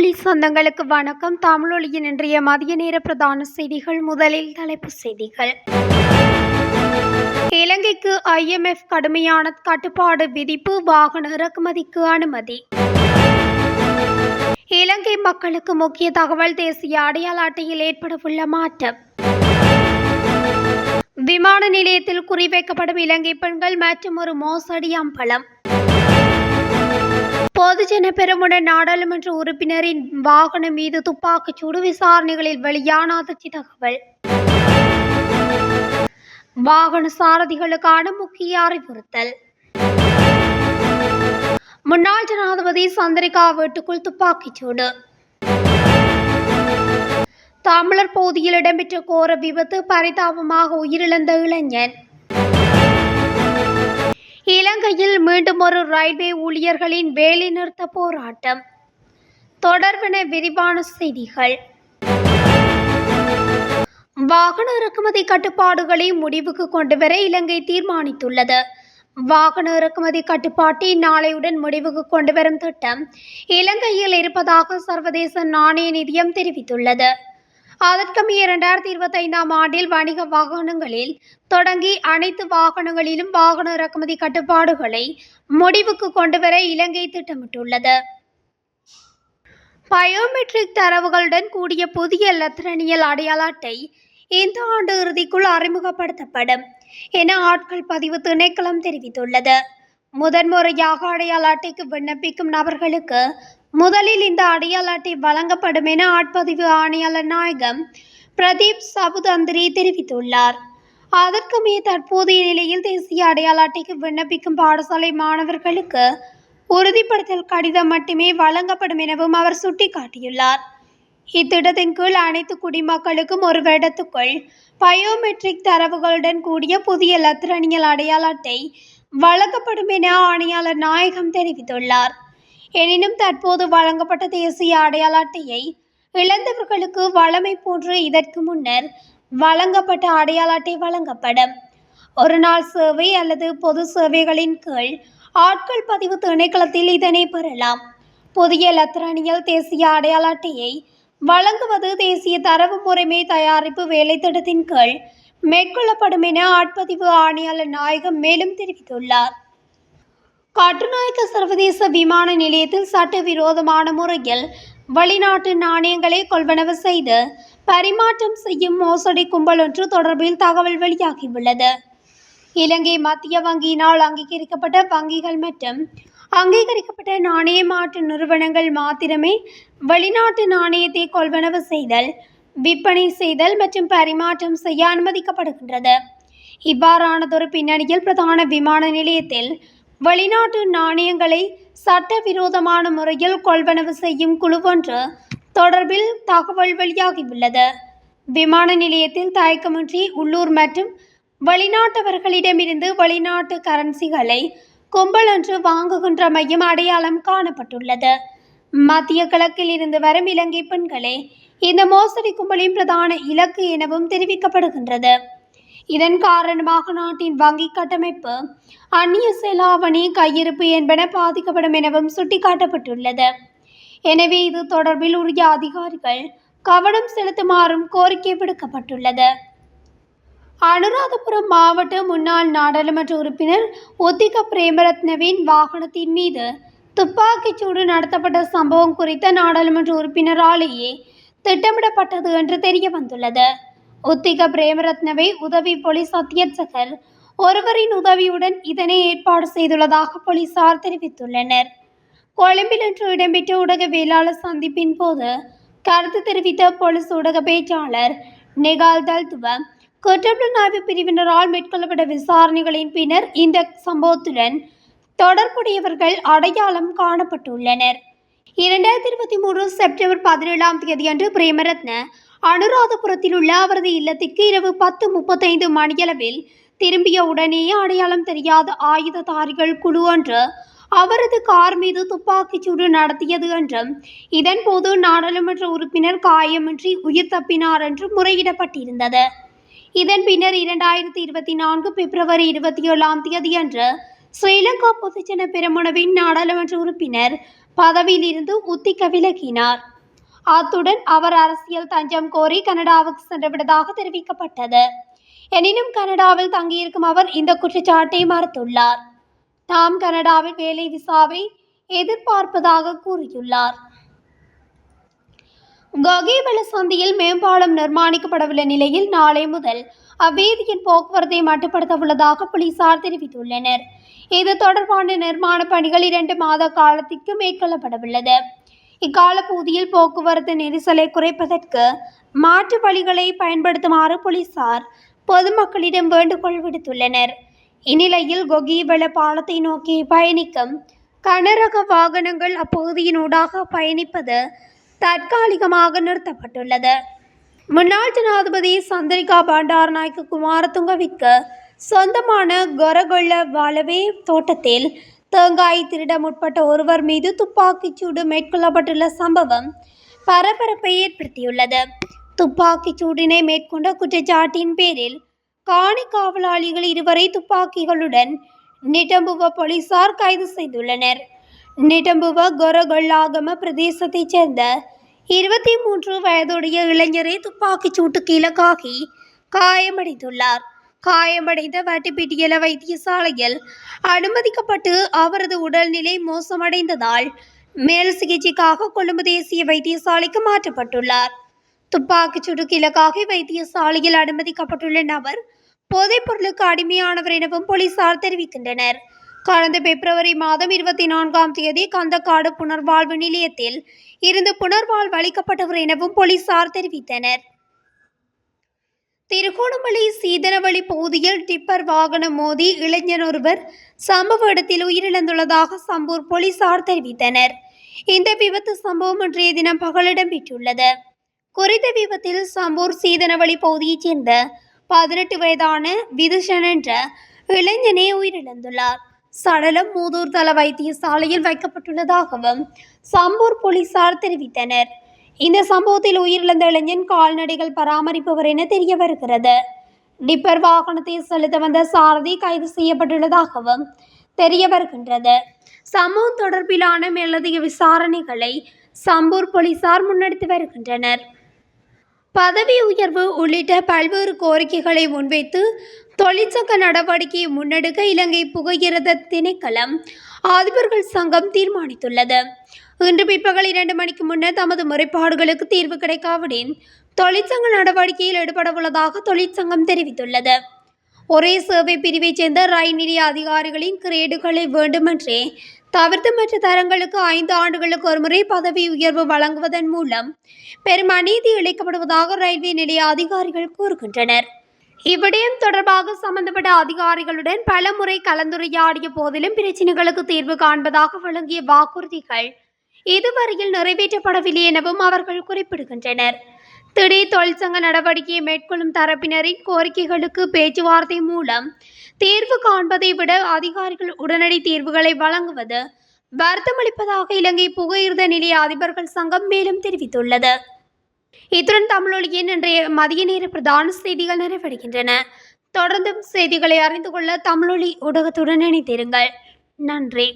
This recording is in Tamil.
தமிழொலி சொந்தங்களுக்கு வணக்கம். தமிழொலியின் இன்றைய மதிய நேர பிரதான செய்திகள். முதலில் தலைப்புச் செய்திகள். இலங்கைக்கு IMF கடுமையான கட்டுப்பாடு விதிப்பு, வாகன இறக்குமதிக்கு அனுமதி. இலங்கை மக்களுக்கு முக்கிய தகவல், தேசிய அடையாள அட்டையில் ஏற்படவுள்ள மாற்றம். விமான நிலையத்தில் குறிவைக்கப்படும் இலங்கை பெண்கள் மற்றும் ஒரு மோசடி அம்பலம். பொதுஜன பெரமுன நாடாளுமன்ற உறுப்பினரின் வாகனம் மீது துப்பாக்கிச்சூடு, விசாரணைகளில் வெளியான அதிர்ச்சி தகவல். வாகன சாரதிகளுக்கான முக்கிய அறிவுறுத்தல். முன்னாள் ஜனாதிபதி சந்திரிகா வீட்டுக்குள் துப்பாக்கிச்சூடு. தமிழர் பகுதியில் இடம்பெற்ற கோர விபத்து, பரிதாபமாக உயிரிழந்த இளைஞன். இலங்கையில் மீண்டும் ஒரு ரயில்வே ஊழியர்களின் வேலைநிறுத்த போராட்டம். தொடர்பென விரிவான செய்திகள். வாகன இறக்குமதி கட்டுப்பாடுகளை முடிவுக்கு கொண்டுவர இலங்கை தீர்மானித்துள்ளது. வாகன இறக்குமதி கட்டுப்பாட்டை நாளையுடன் முடிவுக்கு கொண்டுவரும் திட்டம் இலங்கையில் இருப்பதாக சர்வதேச நாணய நிதியம் தெரிவித்துள்ளது. அதற்கமைய 2025ஆம் ஆண்டில் வணிக வாகனங்களில் தொடங்கி அனைத்து வாகனங்களிலும் வாகன இறக்குமதி கட்டுப்பாடுகளை முடிவுக்கு கொண்டுவர இலங்கை திட்டமிட்டுள்ளது. பயோமெட்ரிக் தரவுகளுடன் கூடிய புதிய இலத்திரனியல் அடையாள அட்டை இந்த ஆண்டு இறுதிக்குள் அறிமுகப்படுத்தப்படும் என ஆட்கள் பதிவு திணைக்களம் தெரிவித்துள்ளது. முதன்முறையாக அடையாள அட்டைக்கு விண்ணப்பிக்கும் நபர்களுக்கு முதலில் இந்த அடையாள அட்டை வழங்கப்படும் என ஆட்பதிவு ஆணையாளர் நாயகம் பிரதீப் சபுதந்திரி தெரிவித்துள்ளார். அதற்குமே தற்போதைய நிலையில் தேசிய அடையாள அட்டைக்கு விண்ணப்பிக்கும் பாடசாலை மாணவர்களுக்கு உறுதிப்படுத்தல் கடிதம் மட்டுமே வழங்கப்படும் எனவும் அவர் சுட்டிக்காட்டியுள்ளார். இத்திட்டத்தின் கீழ் அனைத்து குடிமக்களுக்கும் ஒரு வருடத்துக்குள் பயோமெட்ரிக் தரவுகளுடன் கூடிய புதிய இலத்திரனியல் அடையாள அட்டை வழங்கப்படும் என ஆணையாளர் நாயகம் தெரிவித்துள்ளார். எனினும் தற்போது வழங்கப்பட்ட தேசிய அடையாள அட்டையை இழந்தவர்களுக்கு வழமை போன்று இதற்கு முன்னர் வழங்கப்பட்ட அடையாள அட்டை வழங்கப்படும். ஒரு நாள் சேவை அல்லது பொது சேவைகளின் கீழ் ஆட்கள் பதிவு திணைக்களத்தில் இதனை பெறலாம். புதிய இலத்திரனியல் தேசிய அடையாள அட்டையை வழங்குவது தேசிய தரவு முறைமை தயாரிப்பு வேலை திட்டத்தின் கீழ் மேற்கொள்ளப்படும் என ஆட்பதிவு ஆணையாளர் நாயகம் மேலும் தெரிவித்துள்ளார். கட்டுநாயக்க சர்வதேச விமான நிலையத்தில் சட்டவிரோதமான முறையில் வெளிநாட்டு நாணயங்களை கொள்வனவு செய்து பரிமாற்றம் செய்யும் மோசடி கும்பல் ஒன்று தொடர்பில் தகவல் வெளியாகியுள்ளது. இலங்கை மத்திய வங்கியினால் அங்கீகரிக்கப்பட்ட வங்கிகள் மற்றும் அங்கீகரிக்கப்பட்ட நாணய மாற்று நிறுவனங்கள் மாத்திரமே வெளிநாட்டு நாணயத்தை கொள்வனவு செய்தல், விற்பனை செய்தல் மற்றும் பரிமாற்றம் செய்ய அனுமதிக்கப்படுகின்றது. இவ்வாறானதொரு பின்னணியில் பிரதான விமான நிலையத்தில் வெளிநாட்டு நாணயங்களை சட்டவிரோதமான முறையில் கொள்வனவு செய்யும் குழு ஒன்று தொடர்பில் தகவல் வெளியாகியுள்ளது. விமான நிலையத்தில் தயக்கமின்றி உள்ளூர் மற்றும் வெளிநாட்டவர்களிடமிருந்து வெளிநாட்டு கரன்சிகளை கும்பல் ஒன்று வாங்குகின்றமையும் அடையாளம் காணப்பட்டுள்ளது. மத்திய கிழக்கில் இருந்து வரும் இலங்கை பெண்களே இந்த மோசடி கும்பலின் பிரதான இலக்கு எனவும் தெரிவிக்கப்படுகின்றது. இதன் காரணமாக நாட்டின் வங்கி கட்டமைப்பு, அந்நிய செலாவணி, கையிருப்பு என்பன பாதிக்கப்படும் எனவும் சுட்டிக்காட்டப்பட்டுள்ளது. எனவே இது தொடர்பில் உரிய அதிகாரிகள் கவனம் செலுத்துமாறும் கோரிக்கை விடுக்கப்பட்டுள்ளது. அனுராதபுரம் மாவட்ட முன்னாள் நாடாளுமன்ற உறுப்பினர் ஒத்திக பிரேமரத்னவின் வாகனத்தின் மீது துப்பாக்கிச்சூடு நடத்தப்பட்ட சம்பவம் குறித்த நாடாளுமன்ற உறுப்பினராலேயே திட்டமிடப்பட்டது என்று தெரிய வந்துள்ளது. ஒத்திக பிரேமரத்னவை உதவி போலீஸ் அத்தியட்சகர் ஒருவரின் உதவியுடன் இதனை ஏற்பாடு செய்துள்ளதாக போலீசார் தெரிவித்துள்ளனர். கொழும்பில் இன்று இடம்பெற்ற ஊடகவியலாளர் சந்திப்பின் போது கருத்து தெரிவித்த போலீஸ் ஊடக பேச்சாளர் நெகால் தல்துவ, குற்றப்புலனாய்வு பிரிவினரால் மேற்கொள்ளப்பட்ட விசாரணைகளின் பின்னர் இந்த சம்பவத்துடன் தொடர்புடையவர்கள் அடையாளம் காணப்பட்டுள்ளனர். 2023 செப்டம்பர் 17ஆம் தேதியன்று பிரேமரத்ன அனுராதபுரத்தில் உள்ள அவரது இல்லத்திற்கு இரவு 10:35 மணியளவில் திரும்பிய உடனேயே அடையாளம் தெரியாத ஆயுததாரிகள் குழு ஒன்று அவரது கார் மீது துப்பாக்கிச்சூடு நடத்தியது என்றும், இதன் போது நாடாளுமன்ற உறுப்பினர் காயமின்றி உயிர் தப்பினார் என்றும் முறையிடப்பட்டிருந்தது. இதன் பின்னர் 2024 பிப்ரவரி 27ஆம் தேதியன்று ஸ்ரீலங்கா பொதுஜன பெரமுனவின் நாடாளுமன்ற உறுப்பினர் பதவியில் இருந்து உத்திக விலகினார். அத்துடன் அவர் அரசியல் தஞ்சம் கோரி கனடாவுக்கு சென்றுவிட்டதாக தெரிவிக்கப்பட்டது. எனினும் கனடாவில் தங்கியிருக்கும் அவர் இந்த குற்றச்சாட்டை மறுத்துள்ளார். தாம் கனடாவில் வேலை விசாவை எதிர்பார்ப்பதாக கூறியுள்ளார். ககேவல சந்தியில் மேம்பாலம் நிர்மாணிக்கப்படவுள்ள நிலையில் நாளை முதல் அவ்வீதியின் போக்குவரத்தை மட்டுப்படுத்த உள்ளதாக போலீசார் தெரிவித்துள்ளனர். இது தொடர்பான நிர்மாண பணிகள் 2 மாத காலத்திற்கு மேற்கொள்ளப்படவுள்ளது. இக்கால பகுதியில் போக்குவரத்து நெரிசலை குறைப்பதற்கு மாற்று வழிகளை பயன்படுத்துமாறு போலீசார் பொதுமக்களிடம் வேண்டுகோள் விடுத்துள்ளனர். இந்நிலையில் கொகிவெல பாலத்தை நோக்கி பயணிக்கும் கனரக வாகனங்கள் அப்பகுதியினூடாக பயணிப்பது தற்காலிகமாக நிறுத்தப்பட்டுள்ளது. முன்னாள் ஜனாதிபதி சந்திரிகா பண்டாரநாயக்க குமாரதுங்கவிற்கு சொந்தமான கொரகொள்ள வலவே தோட்டத்தில் தேங்காய் திருட முற்பட்ட ஒருவர் மீது துப்பாக்கிச் சூடு மேற்கொள்ளப்பட்டுள்ள சம்பவம் பரபரப்பை ஏற்படுத்தியுள்ளது. துப்பாக்கிச் சூடினை மேற்கொண்ட குற்றச்சாட்டின் பேரில் காணி காவலாளிகள் 2 துப்பாக்கிகளுடன் நிட்டம்புவ போலீசார் கைது செய்துள்ளனர். நிட்டம்புவ கொரகொள்ளாகம பிரதேசத்தைச் சேர்ந்த 23 வயதுடைய இளைஞரை துப்பாக்கிச் சூட்டுக்கு இலக்காகி காயமடைந்துள்ளார். காயமடைந்த வட்டிப்பிட்டியல வைத்தியசாலையில் அனுமதிக்கப்பட்டு அவரது உடல்நிலை மோசமடைந்ததால் மேல் சிகிச்சைக்காக கொழும்பு தேசிய வைத்தியசாலைக்கு மாற்றப்பட்டுள்ளார். துப்பாக்கிச் சூட்டுக்கு இலக்காகி வைத்தியசாலையில் அனுமதிக்கப்பட்டுள்ள நபர் போதைப் பொருளுக்கு அடிமையானவர் எனவும் போலீசார் தெரிவிக்கின்றனர். கடந்த பிப்ரவரி மாதம் 24ஆம் தேதி கந்தக்காடு புனர்வாழ்வு நிலையத்தில் இருந்து புனர்வாழ்வு அளிக்கப்பட்டவர் எனவும் போலீசார் தெரிவித்தனர். திருகோணமலை சீதனவழி பகுதியில் டிப்பர் வாகனம் மோதி இளைஞர் ஒருவர் சம்பவ இடத்தில் உயிரிழந்துள்ளதாக சம்பூர் போலீசார் தெரிவித்தனர். இந்த விபத்து சம்பவம் இன்றைய தினம் பகல் இடம்பெற்றுள்ளது. குறித்த விபத்தில் சம்பூர் சீதனவழி பகுதியைச் சேர்ந்த 18 வயதான விதுஷன் என்ற இளைஞனே உயிரிழந்துள்ளார். சடலம் மூதூர் தள வைத்தியசாலையில் வைக்கப்பட்டுள்ளதாகவும் சம்பூர் போலீசார் தெரிவித்தனர். இந்த சம்பவத்தில் உயிரிழந்த இளைஞன் கால்நடைகள் பராமரிப்பவர் என தெரிய வருகிறது. டிப்பர் வாகனத்தை செலுத்த வந்த சாரதி கைது செய்யப்பட்டுள்ளதாகவும் தெரிய வருகின்றது. சம்பவம் தொடர்பிலான மேலதிக விசாரணைகளை சம்பூர் போலீசார் முன்னெடுத்து வருகின்றனர். பதவி உயர்வு உள்ளிட்ட பல்வேறு கோரிக்கைகளை முன்வைத்து தொழிற்சங்க நடவடிக்கையை முன்னெடுக்க இலங்கை புகையிரத திணைக்களம் அதிபர்கள் சங்கம் தீர்மானித்துள்ளது. இன்று பிற்பகல் 2 மணிக்கு முன்னர் தமது முறைப்பாடுகளுக்கு தீர்வு கிடைக்காவிடின் தொழிற்சங்க நடவடிக்கையில் ஈடுபடவுள்ளதாக தொழிற்சங்கம் தெரிவித்துள்ளது. ஒரே சேவை பிரிவைச் சேர்ந்த ரயில் நிலைய அதிகாரிகளின் கிரேடுகளை வேண்டுமென்றே தவிர்த்து மற்ற தரங்களுக்கு 5 ஆண்டுகளுக்கு ஒருமுறை பதவி உயர்வு வழங்குவதன் மூலம் பெரும் அநீதி இழைக்கப்படுவதாக ரயில்வே நிலைய அதிகாரிகள் கூறுகின்றனர். இவ்விடயம் தொடர்பாக சம்பந்தப்பட்ட அதிகாரிகளுடன் பல முறை கலந்துரையாடிய போதிலும் பிரச்சினைகளுக்கு தீர்வு காண்பதாக வழங்கிய வாக்குறுதிகள் இதுவரையில் நிறைவேற்றப்படவில்லை எனவும் அவர்கள் குறிப்பிடுகின்றனர். திடீர் தொழிற்சங்க நடவடிக்கையை மேற்கொள்ளும் தரப்பினரின் கோரிக்கைகளுக்கு பேச்சுவார்த்தை மூலம் தீர்வு காண்பதை விட அதிகாரிகள் உடனடி தீர்வுகளை வழங்குவது வருத்தமளிப்பதாக இலங்கை புகையிரத நிலைய அதிபர்கள் சங்கம் மேலும் தெரிவித்துள்ளது. இத்துடன் தமிழொலியின் இன்றைய மதிய நேர பிரதான செய்திகள் நிறைவடைகின்றன. தொடர்ந்தும் செய்திகளை அறிந்து கொள்ள தமிழொலி ஊடகத்துடன் இணைந்திருங்கள். நன்றி.